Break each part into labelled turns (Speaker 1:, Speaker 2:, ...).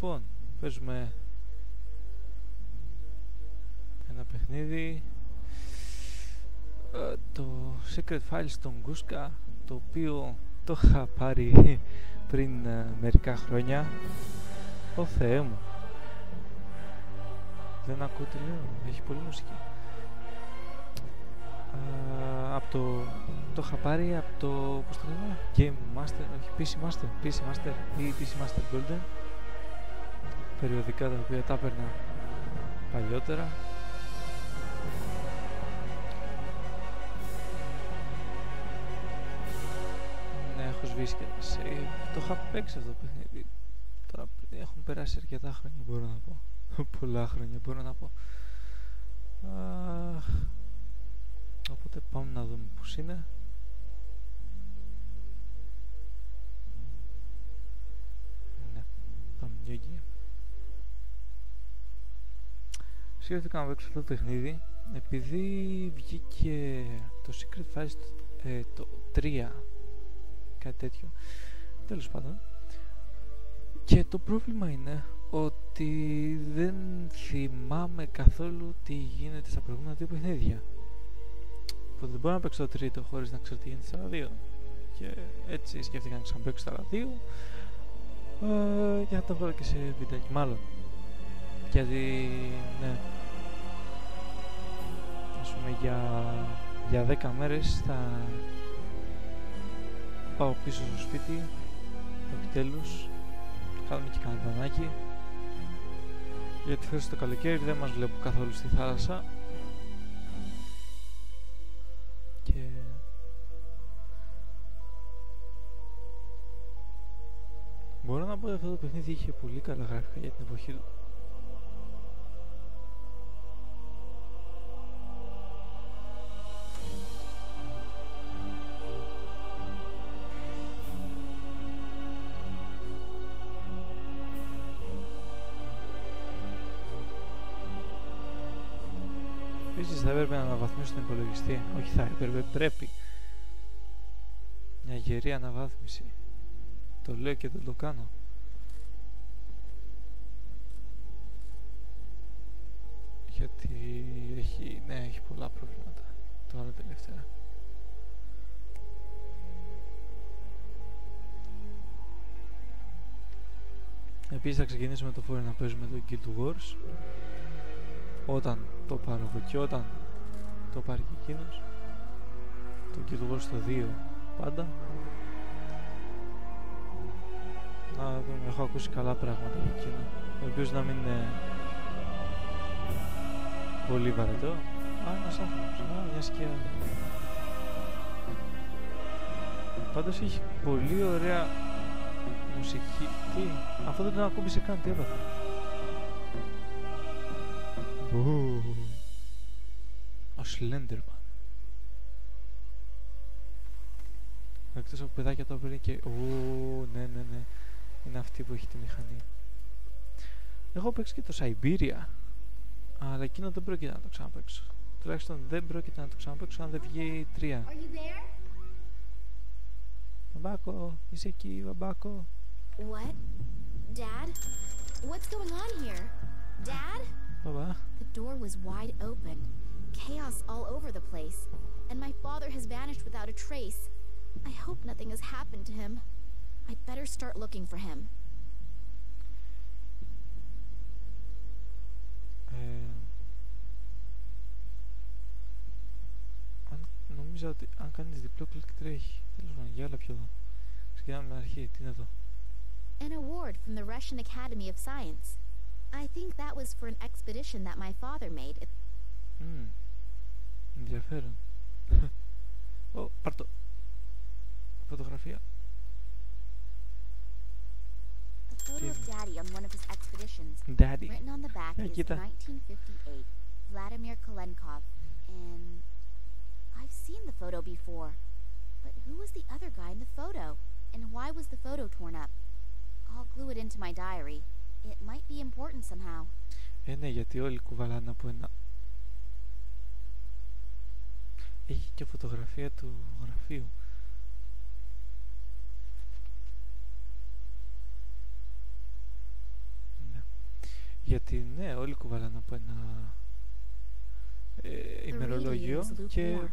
Speaker 1: Λοιπόν, παίζουμε ένα παιχνίδι, το Secret Files Tunguska, το οποίο το είχα πάρει πριν μερικά χρόνια. Ω Θεέ μου, δεν ακούω τι λέω, έχει πολύ μουσική. Το είχα πάρει από το, πώς το λέμε, Game Master, όχι, PC Master ή PC Master Golden, περιοδικά τα οποία τα έπαιρνα παλιότερα. Ναι, έχω σβήσει και το είχα παίξει αυτό το παιχνίδι. Τώρα έχουν περάσει αρκετά χρόνια, μπορώ να πω. Πολλά χρόνια μπορώ να πω. Οπότε πάμε να δούμε πώς είναι. Ναι, πάμε εκεί. Σκέφτηκα να παίξω αυτό το παιχνίδι επειδή βγήκε το Secret Files το 3, κάτι τέτοιο, τέλος πάντων. Και το πρόβλημα είναι ότι δεν θυμάμαι καθόλου τι γίνεται στα προηγούμενα δύο παιχνίδια. Οπότε δεν μπορώ να παίξω το τρίτο χωρίς να ξέρω τι γίνεται στα άλλα δύο. Και έτσι σκέφτηκα να ξαναπαίξω τα άλλα δύο και θα τα βάλω και σε βιντεάκι, μάλλον. Γιατί, ναι, ας πούμε για 10 μέρες θα πάω πίσω στο σπίτι, επιτέλους, κάνουμε και κανένα μπανάκι, γιατί φέτος το καλοκαίρι δεν μας βλέπω καθόλου στη θάλασσα. Και μπορώ να πω ότι αυτό το παιχνίδι είχε πολύ καλά γραφικά για την εποχή του. Επίσης θα έπρεπε να αναβαθμίσω τον υπολογιστή. Όχι θα έπρεπε, πρέπει. Μια γερή αναβάθμιση. Το λέω και δεν το κάνω. Γιατί έχει πολλά προβλήματα τώρα τελευταία. Επίσης θα ξεκινήσουμε το φόρο να παίζουμε το Guild Wars όταν το πάρω εγώ και όταν το πάρει και εκείνος. Το Guild Wars στο 2 πάντα. Να δούμε, έχω ακούσει καλά πράγματα για εκείνο, ελπίζω να μην είναι πολύ βαρετό. Ένας άνθρωπος, μια σκιά. Πάντως έχει πολύ ωραία μουσική. Τι, αυτό δεν τον ακούμπησε καν, τι έπαθε. Ο Σλέντερμαν. Εκτός από παιδάκια το έπαιρνε και... ναι. Είναι αυτή που έχει τη μηχανή. Εγώ παίξω και το Σιβηρία, αλλά εκείνο δεν πρόκειται να το ξαναπαίξω. Τουλάχιστον δεν πρόκειται να το ξαναπαίξω αν δεν βγει 3. Μπαμπάκο, είσαι εκεί, μπαμπάκο.
Speaker 2: What? Dad? What's going on here? Dad?
Speaker 1: Baba?
Speaker 2: The door was wide open. Chaos all over the place. And my father has vanished without a trace. I hope nothing has happened to him. I'd better start looking for him.
Speaker 1: Νομίζω ότι αν κάνεις διπλό κλικ τρέχει. Τέλος πάντων, για άλλα πιο εδώ. Ξεκινάμε με αρχή, τι είναι εδώ.
Speaker 2: An award from the Russian Academy of Science. I think that was for an expedition that my father made.
Speaker 1: Ενδιαφέρον. Πάρ' το. Φωτογραφία.
Speaker 2: A photo of Daddy on one of his expeditions.
Speaker 1: Daddy.
Speaker 2: Written on the back is 1958, Vladimir Kalenkov. And I've seen the photo before. But who was the other guy in the photo? And why was the photo torn up? I'll glue it into my diary. It might be important somehow.
Speaker 1: Ναι, γιατί όλοι κουβαλάνε από ένα. Έχει και φωτογραφία του γραφείου. Γιατί ναι, όλοι κουβαλάνε από ένα ημερολόγιο και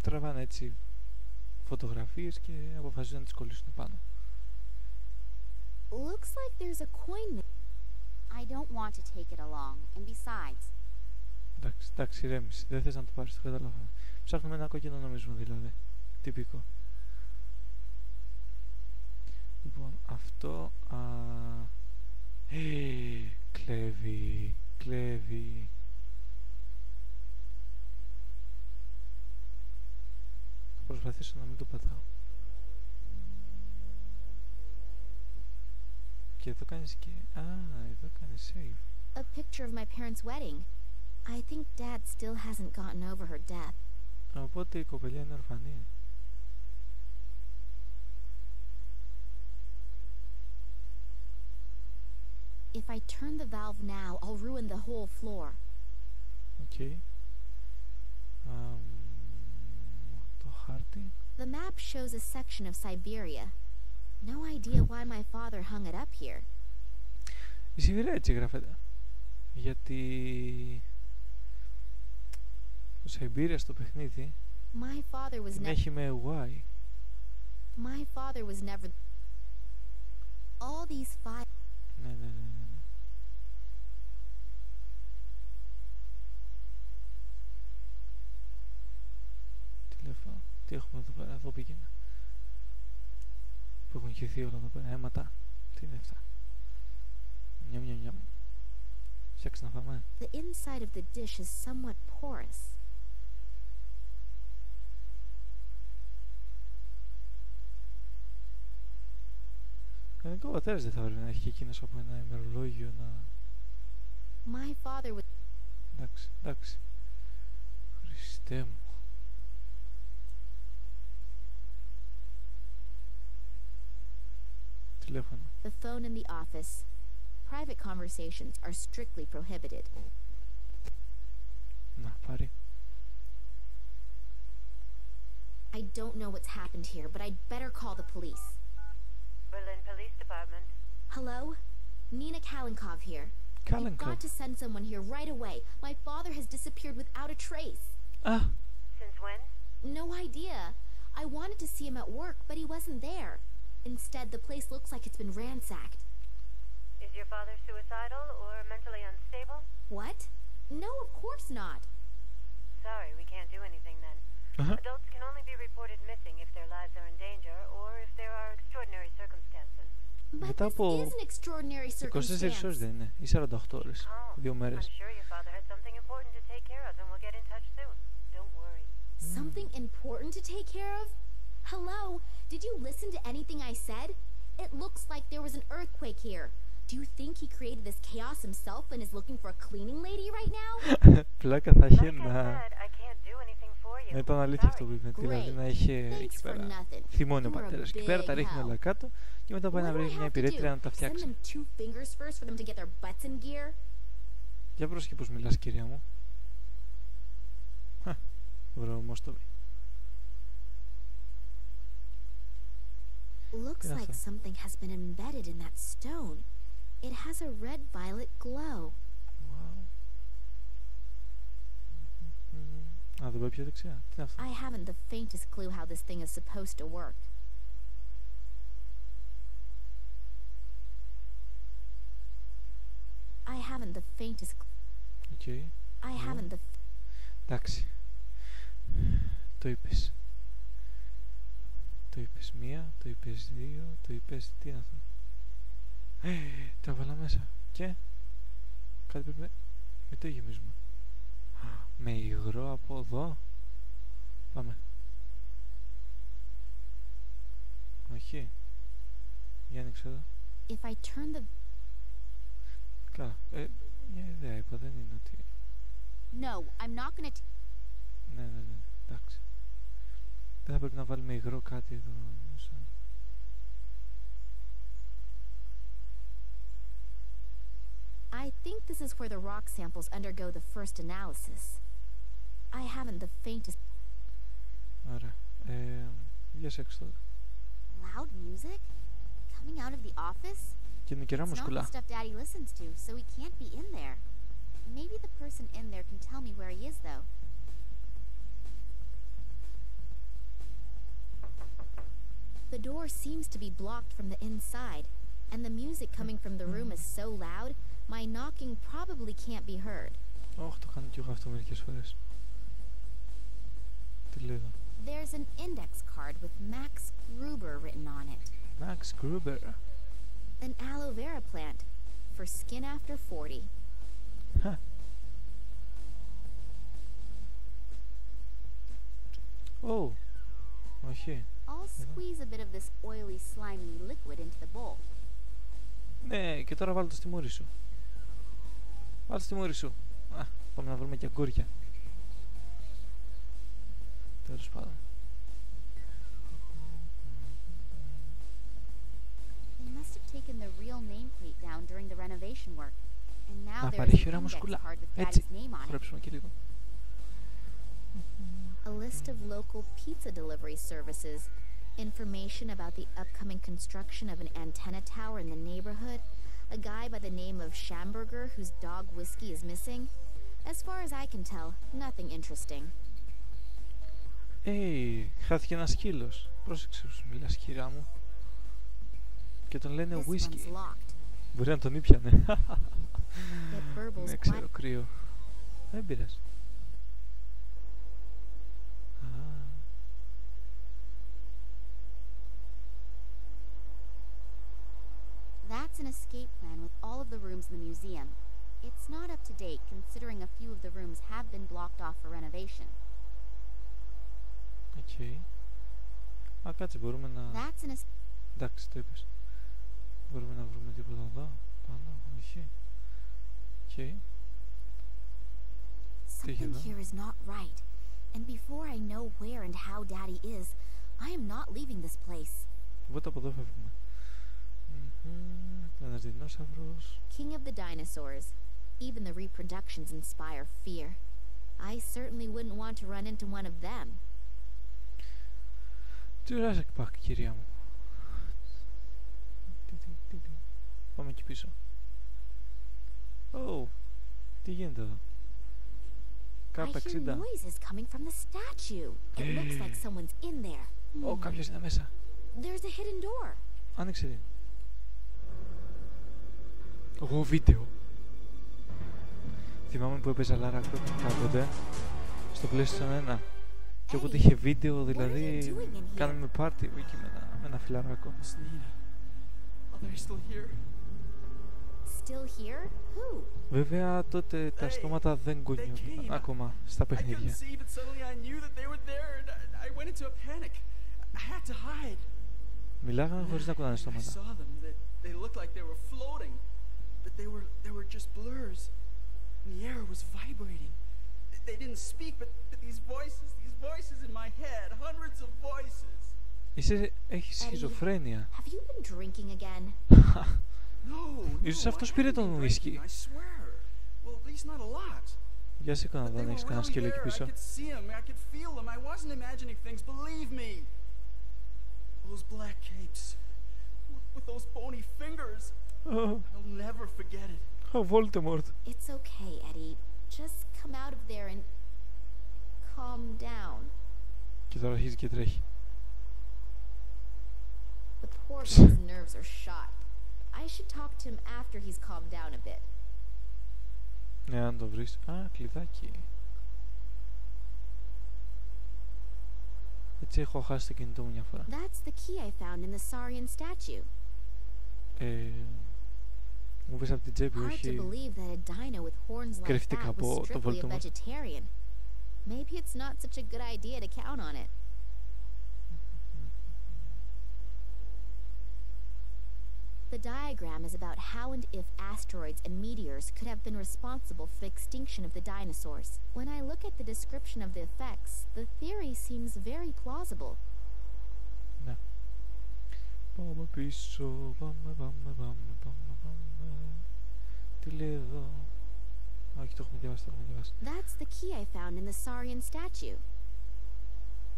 Speaker 1: τραβάνε έτσι φωτογραφίες και αποφασίζουν να τις κολλήσουν πάνω.
Speaker 2: Looks like there's a coin there. I don't want to take it along, and besides.
Speaker 1: Εντάξει, ηρέμηση. Δεν θες να το πάρεις, το καταλαβαίνω. Ψάχνουμε ένα κόκκινο νομίσμα δηλαδή. Τυπικό. Λοιπόν, αυτό... κλέβει. Θα προσπαθήσω να μην το πατάω. Και εδώ κάνεις και... εδώ κάνεις save.
Speaker 2: A picture of my parents' wedding. I think Dad still hasn't gotten over her death.
Speaker 1: Οπότε η κοπελιά είναι ορφανή.
Speaker 2: If I turn the valve now, I'll ruin the whole floor.
Speaker 1: Okay. Το χάρτη.
Speaker 2: The map shows a section of Siberia. No idea why my father hung it up here.
Speaker 1: Η Σιβηρία έτσι γράφεται. Γιατί το Σιβηρία στο παιχνίδι την έχει με Y.
Speaker 2: My father was never. All these five.
Speaker 1: Ναι. Τηλέφωνο. Τι έχουμε εδώ πέρα, εδώ πήγαινα. Που έχουν χυθεί όλα εδώ πέρα, αίματα. Τι είναι αυτά. Νιαμ. Φτιάξε να φάμε.
Speaker 2: The inside of the dish is somewhat porous.
Speaker 1: Κανονικό πατέρας δεν θα πρέπει να έχει και εκείνος από ένα ημερολόγιο να...
Speaker 2: My father was...
Speaker 1: Εντάξει. Χριστέ μου. Τηλέφωνο.
Speaker 2: The phone in the office. Private conversations are strictly prohibited.
Speaker 1: Να, πάρει.
Speaker 2: I don't know what's happened here, but I'd better call the police.
Speaker 3: Berlin Police Department.
Speaker 2: Hello? Nina Kalenkov here. You've got to send someone here right away. My father has disappeared without a trace.
Speaker 3: Since when?
Speaker 2: No idea. I wanted to see him at work, but he wasn't there. Instead, the place looks like it's been ransacked.
Speaker 3: Is your father suicidal or mentally unstable?
Speaker 2: What? No, of course not.
Speaker 3: Sorry, we can't do anything then. Adults can only be reported missing if their lives are in danger or if there are extraordinary circumstances.
Speaker 2: But this is an extraordinary circumstance.
Speaker 1: 24 ώρες δεν είναι, ή 48 ώρες, 2 μέρες.
Speaker 3: I'm sure your father had something important to take care of and we'll get in touch soon. Don't worry.
Speaker 2: Something important to take care of? Hello? Did you listen to anything I said? It looks like there was an earthquake here. Do you think he created this chaos himself and is looking for a cleaning lady right now?
Speaker 1: Πλάκα θα είχε να...
Speaker 3: Να
Speaker 1: ήταν αλήθεια αυτό που είπε. Δηλαδή να είχε εκεί πέρα θυμώνει ο πατέρας. Εκεί πέρα τα ρίχνει όλα κάτω και μετά πάει να βρει μια υπηρέτρια να τα φτιάξει. Για πρόσεχε πως μιλάς, κυρία μου. Βρωμόστομη.
Speaker 2: Looks like something has been embedded in that stone. It has a red-violet glow.
Speaker 1: Wow. Δεν πάει πιο δεξιά. Τι είναι αυτό?
Speaker 2: I haven't the faintest clue how this thing is supposed to work. I haven't the faintest clue.
Speaker 1: Okay.
Speaker 2: I haven't the...
Speaker 1: Εντάξει. Το είπες. Το είπες μία, το είπες δύο, το είπες... Τι είναι αυτό? Τα βάλα μέσα. Και... Κάτι πρέπει... Με το γεμίζουμε. Με υγρό από εδώ. Πάμε. Όχι. Για ανοίξω εδώ.
Speaker 2: If I turn the...
Speaker 1: Καλά. Μια ιδέα είπα, δεν είναι ότι...
Speaker 2: No, I'm not gonna...
Speaker 1: Ναι. Εντάξει. Δεν θα πρέπει να βάλουμε υγρό κάτι εδώ.
Speaker 2: I think this is where the rock samples undergo the first analysis. I haven't the faintest...
Speaker 1: Ωραία. Για σέξω τώρα.
Speaker 2: Loud music? Coming out of the office?
Speaker 1: Και νοικερά
Speaker 2: It's not the
Speaker 1: μουσκουλά.
Speaker 2: stuff Daddy listens to, so he can't be in there. Maybe the person in there can tell me where he is, though. The door seems to be blocked from the inside, and the music coming from the room is so loud, my knocking probably can't be heard.
Speaker 1: Όχι, το κάνω κι εγώ αυτό μερικές φορές. Τι λέει εδώ?
Speaker 2: There's an index card with Max Gruber written on it.
Speaker 1: Max Gruber.
Speaker 2: An aloe vera plant for skin after 40.
Speaker 1: Huh. Oh. Όχι.
Speaker 2: I'll squeeze a bit of this oily, slimy liquid into the bowl.
Speaker 1: Ναι, και τώρα βάλω το στη μούρη σου. Βάλω στη μούρη σου. Α, πάμε να βρούμε και αγκούρια. Τέλος πάντων.
Speaker 2: They must have taken the real nameplate down during the renovation work. And now
Speaker 1: Να
Speaker 2: there's
Speaker 1: παρέχει
Speaker 2: an
Speaker 1: ωραία
Speaker 2: index
Speaker 1: μουσκουλά.
Speaker 2: card with
Speaker 1: Έτσι.
Speaker 2: Daddy's name on it.
Speaker 1: Χορέψουμε και λίγο.
Speaker 2: A list of local pizza delivery services, information about the upcoming construction of an antenna tower in the neighborhood, a guy by the name of Schamberger whose dog whiskey is missing. As far as I can tell, nothing interesting.
Speaker 1: Χάθηκε ένας σκύλος. Πρόσεξε σου μιλάς, κυρά μου. Και τον λένε
Speaker 2: This
Speaker 1: whisky.
Speaker 2: one's locked.
Speaker 1: Μπορεί να τον ήπιανε.
Speaker 2: It burbles
Speaker 1: Ναι, ξέρω, κρύο. Δεν πειράζει.
Speaker 2: That's an escape plan with all of the rooms in the museum. It's not up to date considering a few of the rooms have been blocked off for renovation.
Speaker 1: Οκ. Α, κάτσε, μπορούμε να...
Speaker 2: That's an
Speaker 1: Εντάξει, το είπες. Μπορούμε να βρούμε τίποτα εδώ, πάνω, όχι. Οκ.
Speaker 2: Something here is not right. And before I know where and how Daddy is, I am not leaving this place.
Speaker 1: Οπότε από εδώ φεύγουμε. Ένας δεινόσαυρος.
Speaker 2: King of the dinosaurs. Even the reproductions inspire fear. I certainly wouldn't want to run into one of them.
Speaker 1: Jurassic Park, κυρία μου. Πάμε εκεί πίσω. Oh, τι γίνεται εδώ?
Speaker 2: I hear
Speaker 1: K60.
Speaker 2: noises coming from the statue. It looks like someone's in there.
Speaker 1: Κάποιος είναι μέσα.
Speaker 2: There's a hidden door.
Speaker 1: Άνοιξε. Εγώ βίντεο. Θυμάμαι που έπαιζα Lara Croft κάποτε στο PlayStation 1. Και όποτε είχε βίντεο, δηλαδή κάναμε πάρτι εκεί με ένα φιλαράκο.
Speaker 2: Still here? Who?
Speaker 1: Βέβαια τότε τα στόματα δεν κουνιούνταν ακόμα στα παιχνίδια. Μιλάγανε χωρίς να κουνάνε στόματα. Έχεις σχιζοφρένεια.
Speaker 2: Have you been drinking again?
Speaker 1: Ίσως αυτός πήρε τον ουίσκι. Για σήκω να δω αν έχεις κανένα σκύλο εκεί πίσω. Voldemort.
Speaker 2: It's okay, Eddie. Just come out of there and calm down.
Speaker 1: Και τώρα αρχίζει και τρέχει.
Speaker 2: The poor guy's nerves are shot. I should talk to him after he's calmed down a bit.
Speaker 1: Ναι, αν το βρεις. Α, κλειδάκι. Έτσι έχω χάσει το κινητό μου μια φορά.
Speaker 2: That's the key I found in the Saurian statue.
Speaker 1: Μου πες από την τσέπη,
Speaker 2: Hard to
Speaker 1: όχι.
Speaker 2: believe that a dino with horns like
Speaker 1: Κρύφτηκα
Speaker 2: that was
Speaker 1: από το
Speaker 2: strictly a
Speaker 1: Voldemort.
Speaker 2: vegetarian. Maybe it's not such a good idea to count on it. The diagram is about how and if asteroids and meteors could have been responsible for the extinction of the dinosaurs. When I look at the description of the effects, the theory seems very plausible.
Speaker 1: Ναι. Πάμε πίσω, πάμε. Τι λέει εδώ? Όχι, το έχουμε διαβάσει.
Speaker 2: That's the key I found in the Saurian statue.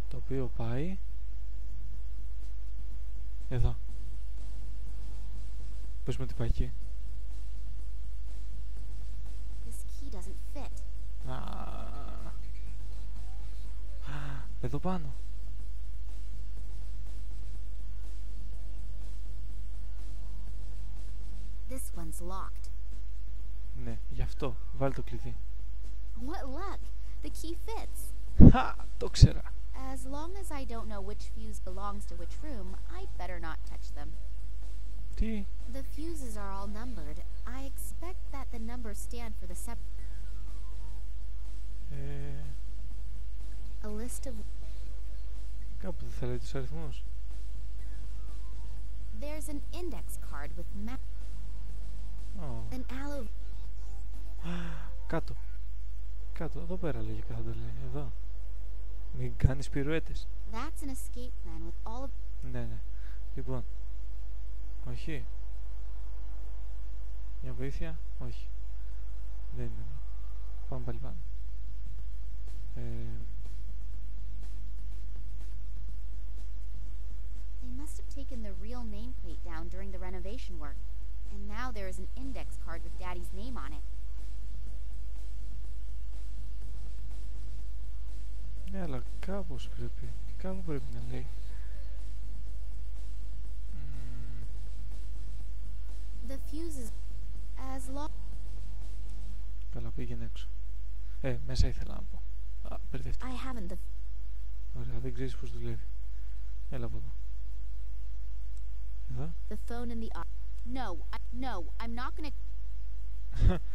Speaker 1: Το οποίο πάει εδώ. Πες μου τι πάει εκεί.
Speaker 2: This key doesn't fit.
Speaker 1: Εδώ πάνω.
Speaker 2: This one's locked.
Speaker 1: Ναι, γι' αυτό. Βάλει το κλειδί.
Speaker 2: What luck! The key fits.
Speaker 1: Το ξέρα.
Speaker 2: As long as I don't know which fuse belongs to which room, I'd better not touch them.
Speaker 1: Τι?
Speaker 2: The fuses are all numbered. I expect that the numbers stand for the a list of...
Speaker 1: Κάπου δεν θα λέει τους αριθμούς.
Speaker 2: There's an index card with map... An aloe...
Speaker 1: Κάτω. Κάτω, εδώ πέρα λογικά θα το λέει. Εδώ. Μην κάνεις πυρουέτες.
Speaker 2: That's an escape plan with all of...
Speaker 1: Ναι. Λοιπόν. Όχι. Μια βοήθεια. Όχι. Δεν είναι εδώ. Πάμε πάλι πάνω.
Speaker 2: They must have taken the real nameplate down during the renovation work. And now there is an index card with Daddy's name on it.
Speaker 1: Ναι, αλλά κάπως πρέπει. Κάπου πρέπει να λέει.
Speaker 2: The fuse is as long...
Speaker 1: Καλά, πήγαινε έξω. Μέσα ήθελα να πω. Μπερδεύτηκα.
Speaker 2: I haven't the...
Speaker 1: Ωραία, δεν ξέρεις πώς δουλεύει. Έλα από εδώ. Εδώ.
Speaker 2: The phone in the... No, I'm not gonna...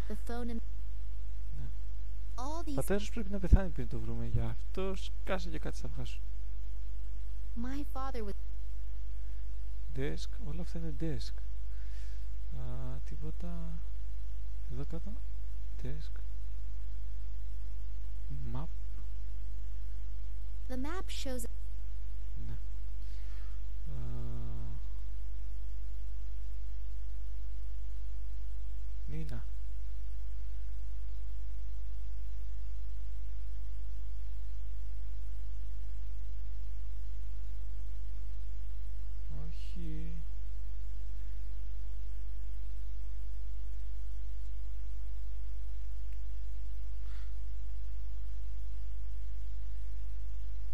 Speaker 2: The phone in...
Speaker 1: Ναι.
Speaker 2: All these...
Speaker 1: Πατέρας πρέπει να πεθάνει πριν το βρούμε. Για αυτό σκάσε και κάτι στα αυγά σου.
Speaker 2: My father was...
Speaker 1: Desk, όλα αυτά είναι desk. Τίποτα. Εδώ κάτω. Desk. Map.
Speaker 2: The map shows...
Speaker 1: Ναι. Nina. Όχι.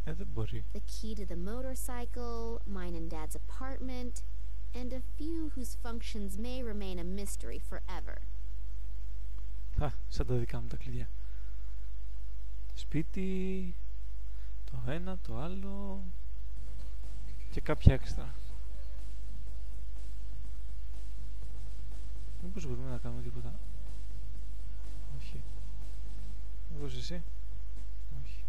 Speaker 1: Δεν μπορεί.
Speaker 2: The key to the motorcycle, mine and Dad's apartment, and a few whose functions may remain a mystery forever.
Speaker 1: Σαν τα δικά μου τα κλειδιά. Σπίτι, το ένα, το άλλο και κάποια έξτρα. Μήπως μπορούμε να κάνουμε τίποτα? Όχι. Μήπως εσύ? Όχι.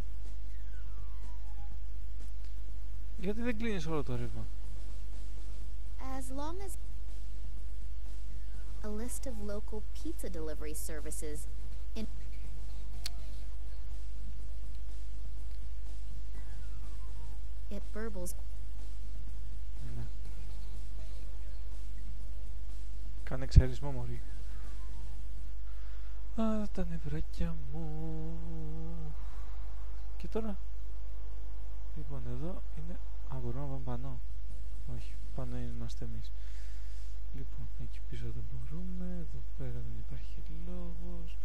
Speaker 1: Γιατί δεν κλείνεις όλο το ρεύμα?
Speaker 2: As long as... A list of local pizza delivery services in... It burbles...
Speaker 1: Ναι. Κάνε εξαρισμό, μωρή. Τα νευράκια μου. Και τώρα? Λοιπόν, εδώ είναι... μπορούμε να πάμε πάνω? Όχι, πάνω είμαστε εμείς. Λοιπόν, εκεί πίσω δεν μπορούμε. Εδώ πέρα δεν υπάρχει λόγος.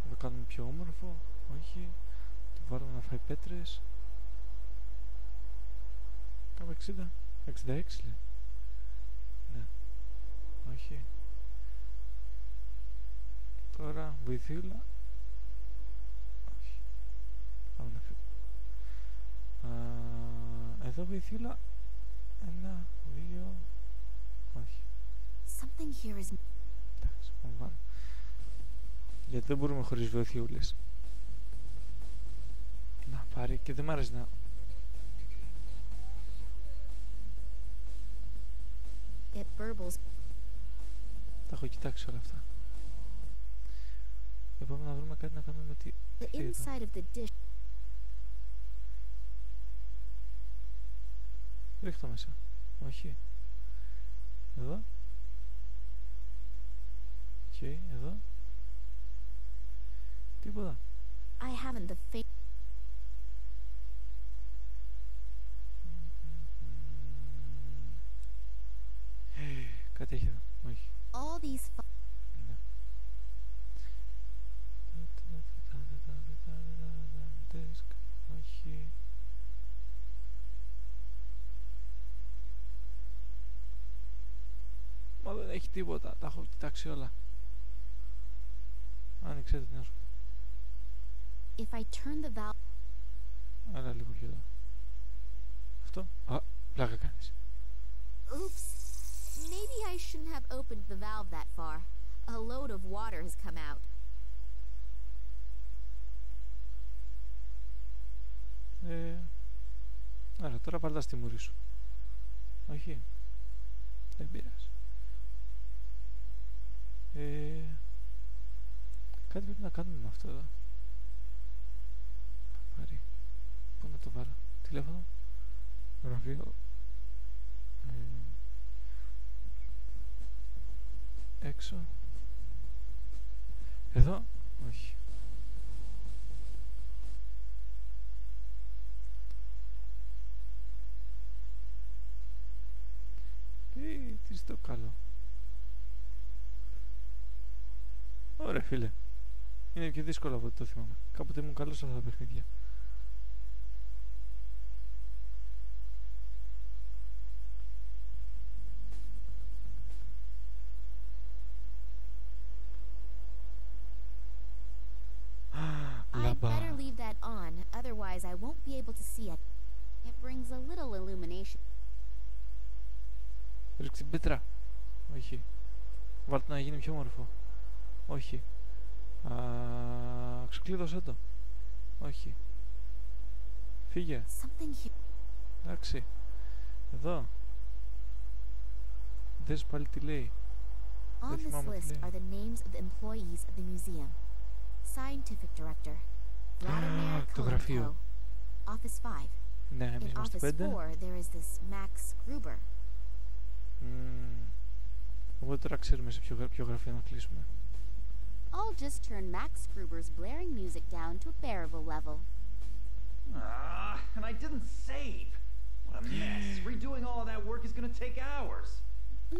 Speaker 1: Να το κάνουμε πιο όμορφο? Όχι. Το βάλουμε να φάει πέτρες. Κάμε 60. 66 λέει. Ναι. Όχι. Τώρα βοηθήλα. Όχι. Πάμε να φύγουμε. Εδώ βοηθήλα. 1, 2. Όχι.
Speaker 2: Something here is...
Speaker 1: Εντάξει, πάμε πάνω. Γιατί δεν μπορούμε χωρίς βοηθιούλες. Να πάρει και δεν μ' άρεσε να...
Speaker 2: It burbles.
Speaker 1: Τα έχω κοιτάξει όλα αυτά. Θα πάμε να βρούμε κάτι να κάνουμε με τη...
Speaker 2: The inside of the dish.
Speaker 1: Ρίχτω μέσα. Όχι. Εδώ. Και εδώ. Τίποτα.
Speaker 2: I haven't the faith.
Speaker 1: κάτι έχει εδώ. Όχι.
Speaker 2: All these
Speaker 1: Ναι. Όχι. Μα δεν έχει τίποτα. Τα έχω κοιτάξει όλα. Άνοιξε την άσου.
Speaker 2: If I turn the valve...
Speaker 1: Έλα λίγο πιο εδώ. Αυτό. Α, πλάκα κάνεις.
Speaker 2: Oops. Maybe I shouldn't have opened the valve that far. A load of water has come out.
Speaker 1: Άρα τώρα βάλ' τα στη μούρη σου. Όχι. Δεν πειράζει. Κάτι πρέπει να κάνουμε με αυτό εδώ. Παπάρι. Πού να το βάλω? Τηλέφωνο? Γραφείο? Έξω? Εδώ? Όχι. Τι στο καλό. Ωραία φίλε. Είναι πιο δύσκολο από ό,τι το θυμάμαι. Κάποτε ήμουν καλός σε αυτά τα παιχνίδια.
Speaker 2: I'd better leave that on, otherwise I won't be able to see it. It brings a little illumination.
Speaker 1: Ρίξει πέτρα. Όχι. Βάλτε να γίνει πιο μορφό. Όχι. Ξεκλείδωσέ το. Όχι. Φύγε. Εντάξει. Εδώ. Δες πάλι τι λέει.
Speaker 2: On this list are the names of the employees of the museum. Scientific Director Vladimir Kalenkov. Office 5.
Speaker 1: Ναι, εμείς είμαστε 5.
Speaker 2: In Office 4 there is this Max Gruber.
Speaker 1: Οπότε τώρα ξέρουμε σε ποιο γραφείο να κλείσουμε.
Speaker 2: I'll just turn Max Gruber's blaring music down to a bearable level.
Speaker 4: And I didn't save. What a mess. Redoing all of that work is going to take hours.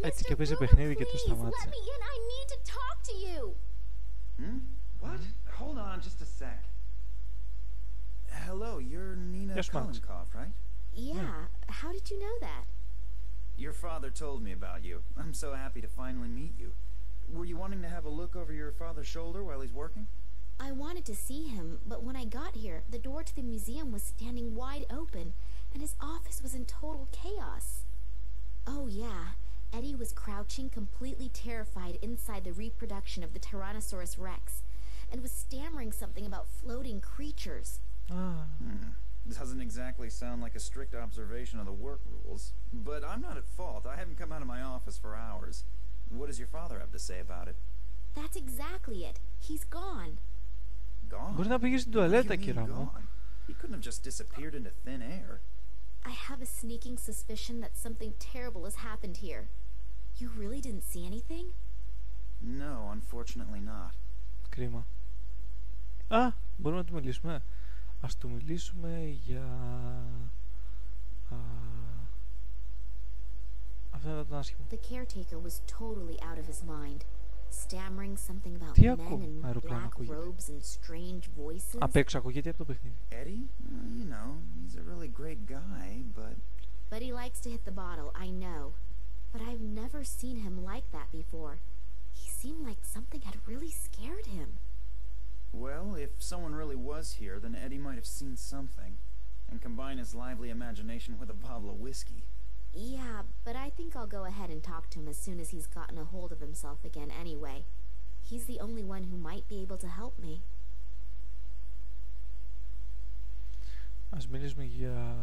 Speaker 1: Έτσι και παίζει
Speaker 2: Mr.
Speaker 1: παιχνίδι και
Speaker 2: Gruber,
Speaker 1: το
Speaker 2: please,
Speaker 1: σταμάτησε.
Speaker 2: let me in. I need to talk to you.
Speaker 4: What? Hold on just a sec.
Speaker 5: Hello, you're Nina Kalenkov, right?
Speaker 2: Yeah. How did you know that?
Speaker 5: Your father told me about you. I'm so happy to finally meet you. Were you wanting to have a look over your father's shoulder while he's working?
Speaker 2: I wanted to see him, but when I got here, the door to the museum was standing wide open, and his office was in total chaos. Oh yeah, Eddie was crouching completely terrified inside the reproduction of the Tyrannosaurus Rex, and was stammering something about floating creatures.
Speaker 5: Doesn't exactly sound like a strict observation of the work rules, but I'm not at fault. I haven't come out of my office for hours. What does your father have to say about it?
Speaker 2: That's exactly it. He's gone.
Speaker 5: Gone?
Speaker 1: Μπορεί να πήγε στην τουαλέτα, κυρά μου.
Speaker 5: He couldn't have just disappeared into thin air.
Speaker 2: I have a sneaking suspicion that something terrible has happened here. You really didn't see anything?
Speaker 5: No, unfortunately not.
Speaker 1: Κρίμα. Α, μπορούμε να του μιλήσουμε. Ας του μιλήσουμε για... Αυτό είναι το άσχημο.
Speaker 2: The caretaker was totally out of his mind, stammering something about
Speaker 1: Τι
Speaker 2: men
Speaker 1: ακούω?
Speaker 2: in
Speaker 1: Αεροπλάνο
Speaker 2: black
Speaker 1: ακούγεται.
Speaker 2: robes and strange voices.
Speaker 1: Απ' έξω ακούγεται από το παιχνίδι.
Speaker 5: Eddie? You know, he's a really great guy, but...
Speaker 2: But he likes to hit the bottle, I know. But I've never seen him like that before. He seemed like something had really scared him.
Speaker 5: Well, if someone really was here, then Eddie might have seen something, and combined his lively imagination with a bottle of whiskey.
Speaker 2: Yeah, but I think I'll go ahead and talk to him as soon as he's gotten a hold of himself again anyway. He's the only one who might be able to help me.
Speaker 1: Ας μιλήσουμε για...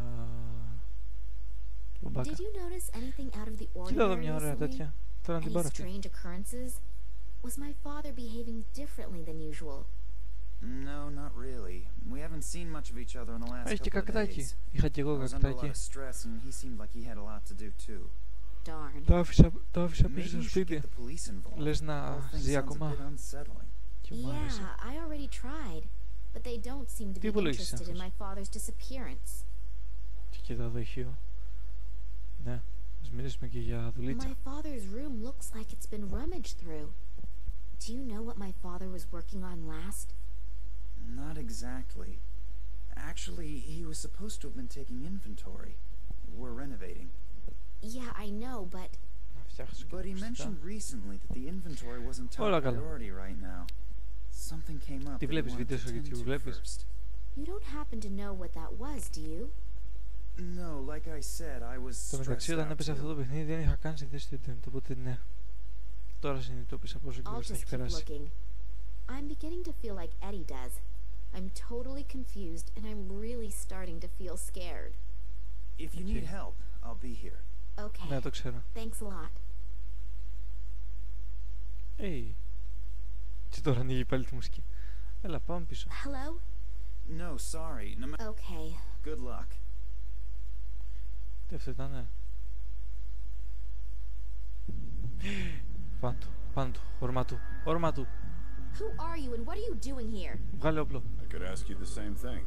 Speaker 2: Did you notice anything out of the ordinary recently? Any strange occurrences? Was my father behaving differently than usual?
Speaker 5: No, not really. We haven't seen much of each other in the last couple of days.
Speaker 1: Είχα και εγώ
Speaker 5: I was under a lot
Speaker 1: κακτάκι.
Speaker 5: of stress and he seemed like he had a lot to do too.
Speaker 2: Darn.
Speaker 1: Το άφησα πίσω στο σπίτι. Λες να ζει ακόμα. Και μου άρεσε.
Speaker 2: Yeah, I already tried, but they don't seem to be interested in my father's disappearance.
Speaker 1: Και κοίτα δοχείο. Ναι, Ας μιλήσουμε και για δουλίτσα.
Speaker 2: My father's room looks like it's been rummaged through. Do you know what my father was working on last?
Speaker 5: Not exactly. Actually, he was supposed to have been taking inventory. We're renovating.
Speaker 2: Yeah, I know, but...
Speaker 5: But he mentioned recently that the inventory wasn't top priority right now. Something came up that he wanted to tend to first.
Speaker 2: You don't happen to know what that was, do you?
Speaker 5: No, like I said, I was
Speaker 1: Στο μεταξύ, όταν έπαιζε αυτό το παιχνίδι δεν είχα καν συνδέσει το internet, οπότε ναι. Τώρα συνειδητοποίησα πόσο καιρός θα έχει περάσει.
Speaker 2: I'm beginning to feel like Eddie does. I'm totally confused and I'm really starting to feel scared.
Speaker 5: If you need help, I'll be here.
Speaker 2: Okay.
Speaker 1: Ναι, το ξέρω.
Speaker 2: Thanks a lot.
Speaker 1: Hey. Και τώρα ανοίγει πάλι τη μουσική. Έλα, πάμε πίσω.
Speaker 2: Hello?
Speaker 5: No, sorry.
Speaker 2: Okay.
Speaker 5: Good luck.
Speaker 1: Τι αυτό ήτανε? Πάνω του, όρμα του.
Speaker 2: Who are you and what are you doing here?
Speaker 1: Βγάλε όπλο.
Speaker 6: I could ask you the same thing.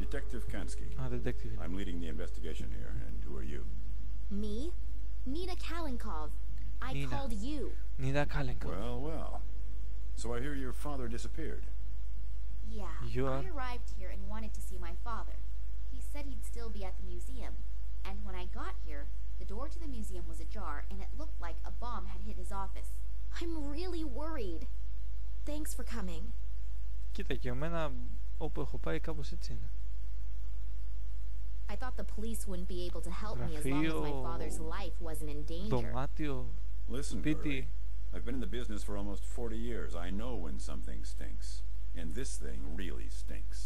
Speaker 6: Detective Kansky.
Speaker 1: Detective.
Speaker 6: I'm leading the investigation here, and who are you?
Speaker 2: Me? Nina Kalenkov. I called you.
Speaker 1: Nina Kalenkov.
Speaker 6: Well. So I hear your father disappeared.
Speaker 2: Yeah, I arrived here and wanted to see my father. He said he'd still be at the museum. And when I got here, the door to the museum was ajar and it looked like a bomb had hit his office. I'm really worried. Thanks for coming.
Speaker 1: Κοίτα, και εμένα όπου έχω πάει κάπως έτσι είναι.
Speaker 2: I thought the police wouldn't be able to help me as long as my father's life wasn't in danger.
Speaker 1: Δωμάτιο,
Speaker 6: σπίτι. I've been in the business for almost 40 years. I know when something stinks. And this thing really stinks.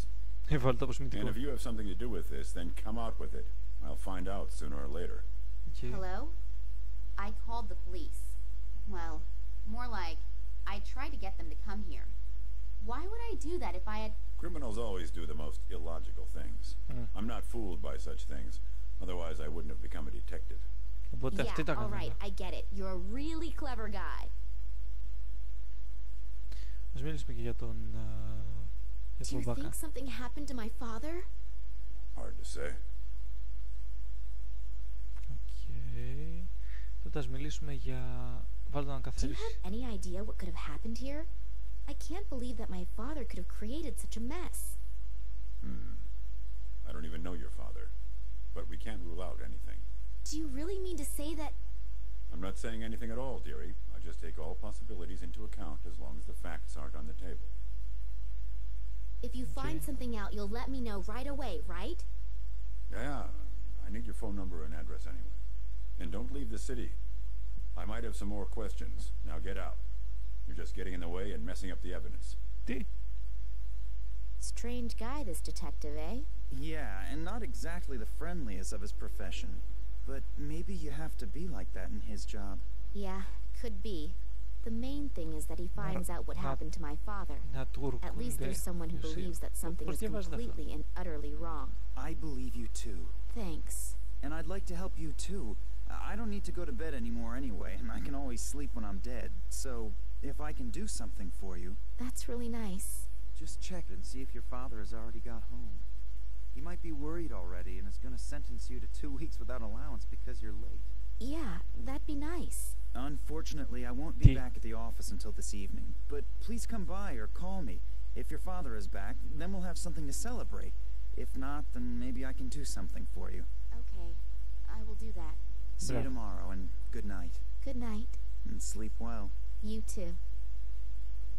Speaker 6: And if you have something to do with this, then come out with it. I'll find out sooner or later.
Speaker 2: Hello? I called the police. Well, more like, I tried to get them to come here. Why would I do that if I had...
Speaker 6: Criminals always do the most illogical things. I'm not fooled by such things. Otherwise, I wouldn't have become a detective.
Speaker 2: Yeah, alright, I get it. You're a really clever guy.
Speaker 1: Ας μιλήσουμε και για τον
Speaker 2: Do you think something happened to my father?
Speaker 6: Hard to say.
Speaker 1: Okay. Τότε ας μιλήσουμε για... Βάλτε να καθαρίσει.
Speaker 2: Do you have any idea what could have happened here? I can't believe that my father could have created such a mess.
Speaker 6: I don't even know your father, but we can't rule out anything.
Speaker 2: Do you really mean to say that...
Speaker 6: I'm not saying anything at all, dearie. I just take all possibilities into account as long as the facts aren't on the table.
Speaker 2: If you find something out, you'll let me know right away, right?
Speaker 6: Yeah, I need your phone number and address anyway. And don't leave the city. I might have some more questions. Now get out. You're just getting in the way and messing up the evidence.
Speaker 2: Strange guy, this detective, eh?
Speaker 5: Yeah, and not exactly the friendliest of his profession. But maybe you have to be like that in his job.
Speaker 2: Yeah, could be. The main thing is that he finds out what happened to my father. At least there's someone who believes that something is completely and utterly wrong.
Speaker 5: I believe you too.
Speaker 2: Thanks.
Speaker 5: And I'd like to help you too. I don't need to go to bed anymore anyway, and I can always sleep when I'm dead. So, if I can do something for you...
Speaker 2: That's really nice.
Speaker 5: Just check and see if your father has already got home. He might be worried already and is going to sentence you to 2 weeks without allowance because you're late.
Speaker 2: Yeah, that'd be nice.
Speaker 5: Unfortunately, I won't be back at the office until this evening, but please come by or call me. If your father is back, then we'll have something to celebrate. If not, then maybe I can do something for you.
Speaker 2: Okay, I will do that.
Speaker 5: See you tomorrow, and good night.
Speaker 2: Good night.
Speaker 5: And sleep well.
Speaker 2: You too.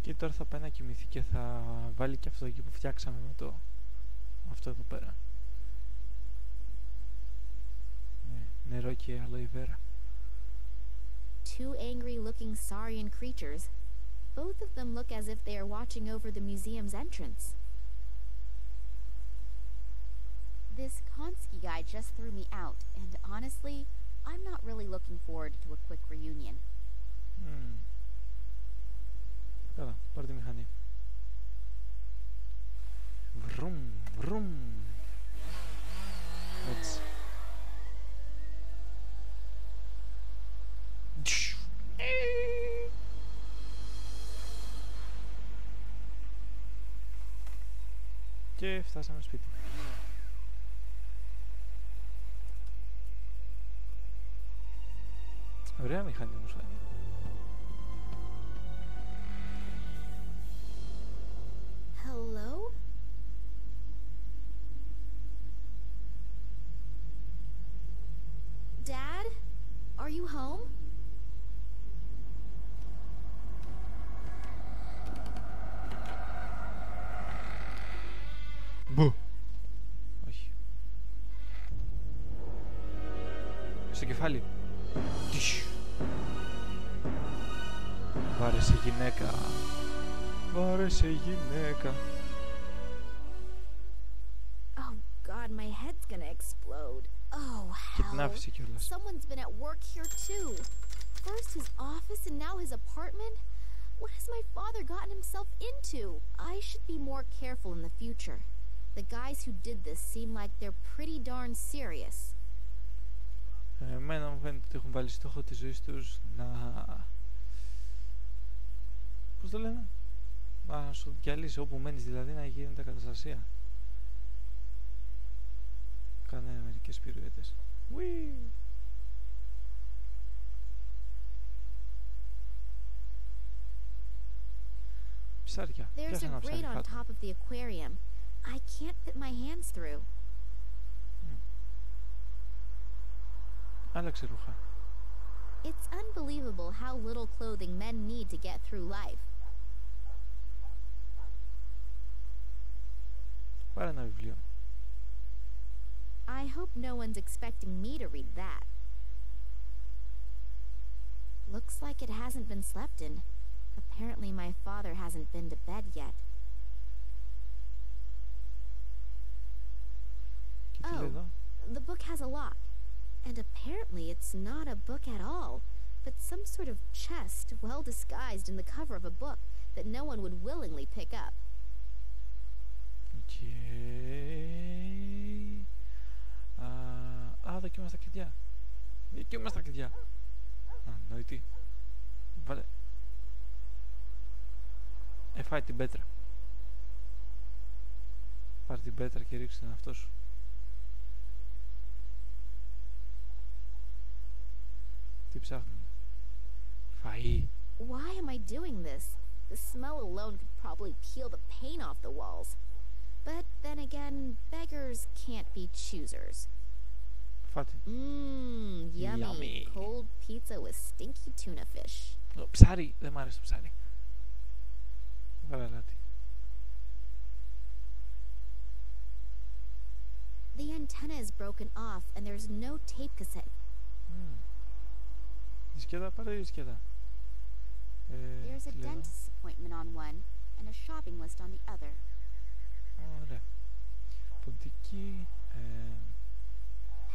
Speaker 1: Και τώρα θα πάει να κοιμηθεί και θα βάλει και αυτό εκεί που φτιάξαμε με το... αυτό εδώ πέρα. Ναι, νερό και aloe vera.
Speaker 2: Two angry-looking saurian creatures. Both of them look as if they are watching over the museum's entrance. This Konsky guy just threw me out, and honestly, I'm not really looking forward to a quick reunion.
Speaker 1: Καλά, πάρε τη μηχανή. Βρουμ, βρουμ. Έτσι. Και φτάσαμε σπίτι. Ωραία μηχανή όμως φαίνεται.
Speaker 2: Hello? Dad? Are you home?
Speaker 1: Μπου. Όχι. Στο κεφάλι. Βάρεσε γυναίκα. Βάρεσε γυναίκα.
Speaker 2: Oh God, my head's gonna explode. Oh hell. Someone's been at work here too. First his office and now his apartment. What has my father gotten himself into? I should be more careful in the future. The guys who did this seem like they're pretty darn serious.
Speaker 1: Εμένα μου φαίνεται ότι έχουν βάλει στόχο τη ζωή τους να... Πώς το λένε? Να σου διαλύσει όπου μένεις, δηλαδή να γίνεται καταστασία. Κάνε μερικές πυρουέτες. Ουί! Ψάρια.
Speaker 2: There's a grate on top of the aquarium. I can't fit my hands through.
Speaker 1: Άλλαξε ρούχα.
Speaker 2: It's unbelievable how little clothing men need to get through life.
Speaker 1: Πάρε ένα βιβλίο.
Speaker 2: I hope no one's expecting me to read that. Looks like it hasn't been slept in. Apparently my father hasn't been to bed yet. Oh, the book has a lock. And apparently it's not a book at all, but some sort of chest well disguised in the cover of a book that no one would willingly pick up.
Speaker 1: Okay. Δοκίμασα τα κλειδιά. Δοκίμασα τα κλειδιά. Νοητή. Βάλε. Φάει την πέτρα. Πάρε την πέτρα και ρίξε τον εαυτό σου. Τι ψάχνουμε? Φαΐ.
Speaker 2: Why am I doing this? The smell alone could probably peel the paint off the walls. But then again, beggars can't be choosers.
Speaker 1: Φάτε.
Speaker 2: Yummy. Cold pizza with stinky tuna fish.
Speaker 1: Ψάρι. Δεν μ' άρεσε το ψάρι. Βάλε αλάτι.
Speaker 2: The antenna is broken off and there's no tape cassette.
Speaker 1: Δισκέτα, πάρε δισκέτα.
Speaker 2: There's a dentist's appointment on one and a shopping list on the other.
Speaker 1: Ωραία. Ποντίκι.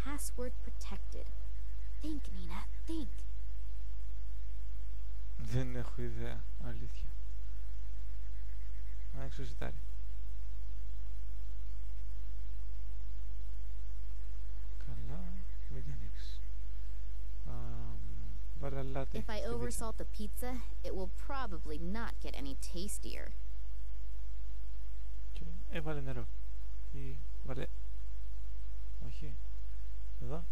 Speaker 2: Password protected. Think, Nina, think.
Speaker 1: Δεν έχω ιδέα, αλήθεια. Να έξω σιτάρι. Καλά, μην την ανοίξεις. Βάλε αλάτι.
Speaker 2: If I oversalt the pizza, it will probably not get any tastier.
Speaker 1: Βάλε νερό. Ή βάλε... Όχι. Εδώ.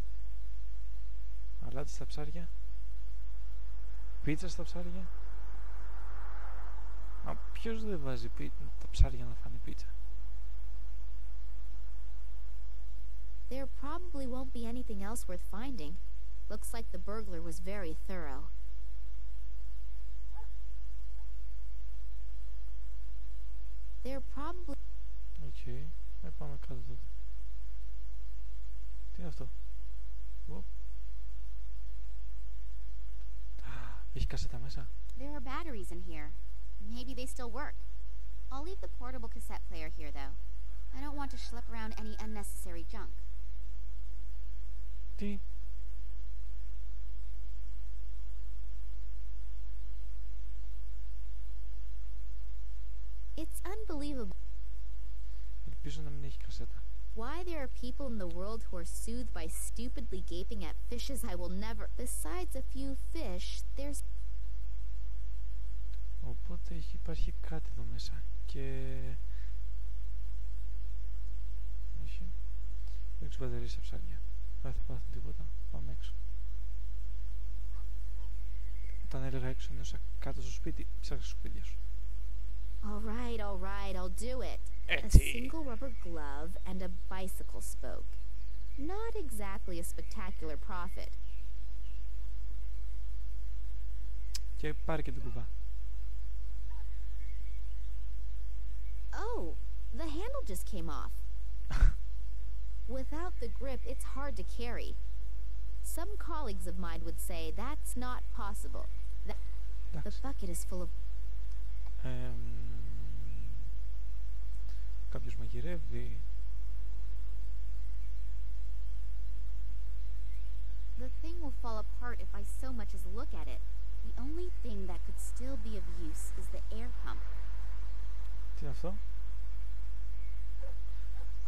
Speaker 1: Αλάτι στα ψάρια. Πίτσα στα ψάρια. Ποιος δεν βάζει τα ψάρια να φάνε πίτσα?
Speaker 2: There probably won't be anything else worth finding. Looks like the burglar was very thorough. There probably...
Speaker 1: Okay. Πάμε κάτω τότε. Τι είναι αυτό? Έχει κασέτα μέσα.
Speaker 2: There are batteries in here. Maybe they still work. I'll leave the portable cassette player here, though. I don't want to schlep around any unnecessary junk.
Speaker 1: Τι?
Speaker 2: It's unbelievable.
Speaker 1: Ελπίζω να μην έχει κασέτα.
Speaker 2: Why there are people in the world who are soothed by stupidly gaping at fishes I will never... Besides a few fish, there's...
Speaker 1: Οπότε υπάρχει κάτι εδώ μέσα και... Όχι. Ρίξω μπαταρίες στα ψάρια. Δεν θα πάθουν τίποτα. Πάμε έξω. έλεγα έξω ενώ κάτω στο σπίτι, ψάχνεις στο σπίτι σου.
Speaker 2: All right, I'll do it.
Speaker 1: Έτσι.
Speaker 2: A single rubber glove and a bicycle spoke. Not exactly a spectacular profit.
Speaker 1: Και πάρε και την κουβά.
Speaker 2: Oh, the handle just came off. Without the grip, it's hard to carry. Some colleagues of mine would say that's not possible. The bucket is full of...
Speaker 1: Κάποιος μαγειρεύει.
Speaker 2: The thing will fall apart if I so much as look at it. The only thing that could still be of use is the air pump.
Speaker 1: Τι είναι αυτό?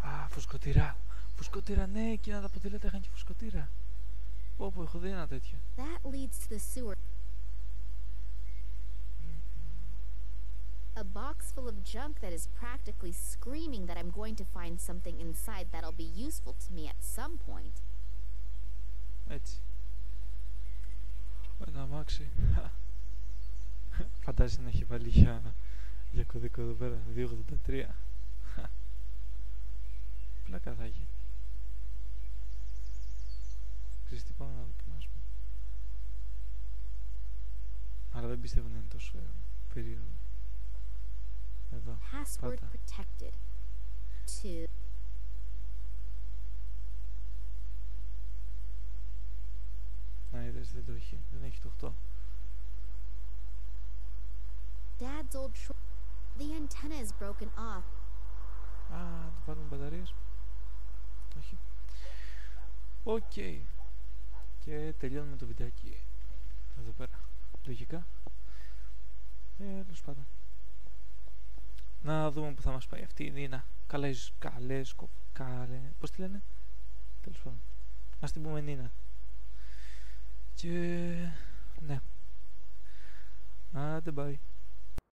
Speaker 1: Α, φουσκωτήρα. Φουσκωτήρα, ναι, εκείνα τα ποδήλατα είχαν και φουσκωτήρα. Όπου έχω δει ένα τέτοιο.
Speaker 2: That leads to the sewer. A box full of junk that is practically screaming that I'm going to find something inside that'll be useful to me at some point.
Speaker 1: Έτσι. Ένα αμάξι. Φαντάζεσαι να έχει βάλει για κωδικό εδώ πέρα. 283. Πλάκα θα έχει. Ξέρεις τι, πάμε να δοκιμάσουμε. Αλλά δεν πιστεύω να είναι τόσο περίεργο. Εδώ,
Speaker 2: Password
Speaker 1: πάτα.
Speaker 2: protected. To...
Speaker 1: Να είδες, δεν το έχει. Δεν έχει το 8.
Speaker 2: Dad's old The antenna is broken off.
Speaker 1: Α, του πάρουμε μπαταρίες. Όχι. Οκ. Και τελειώνουμε το βιντεάκι εδώ πέρα. Λογικά. Τέλος πάντων. Να δούμε που θα μας πάει αυτή η Νίνα Καλένκοβ. Πώς τη λένε? Τέλος πάντων. Ας την πούμε Νίνα. Και... ναι. Άντε bye.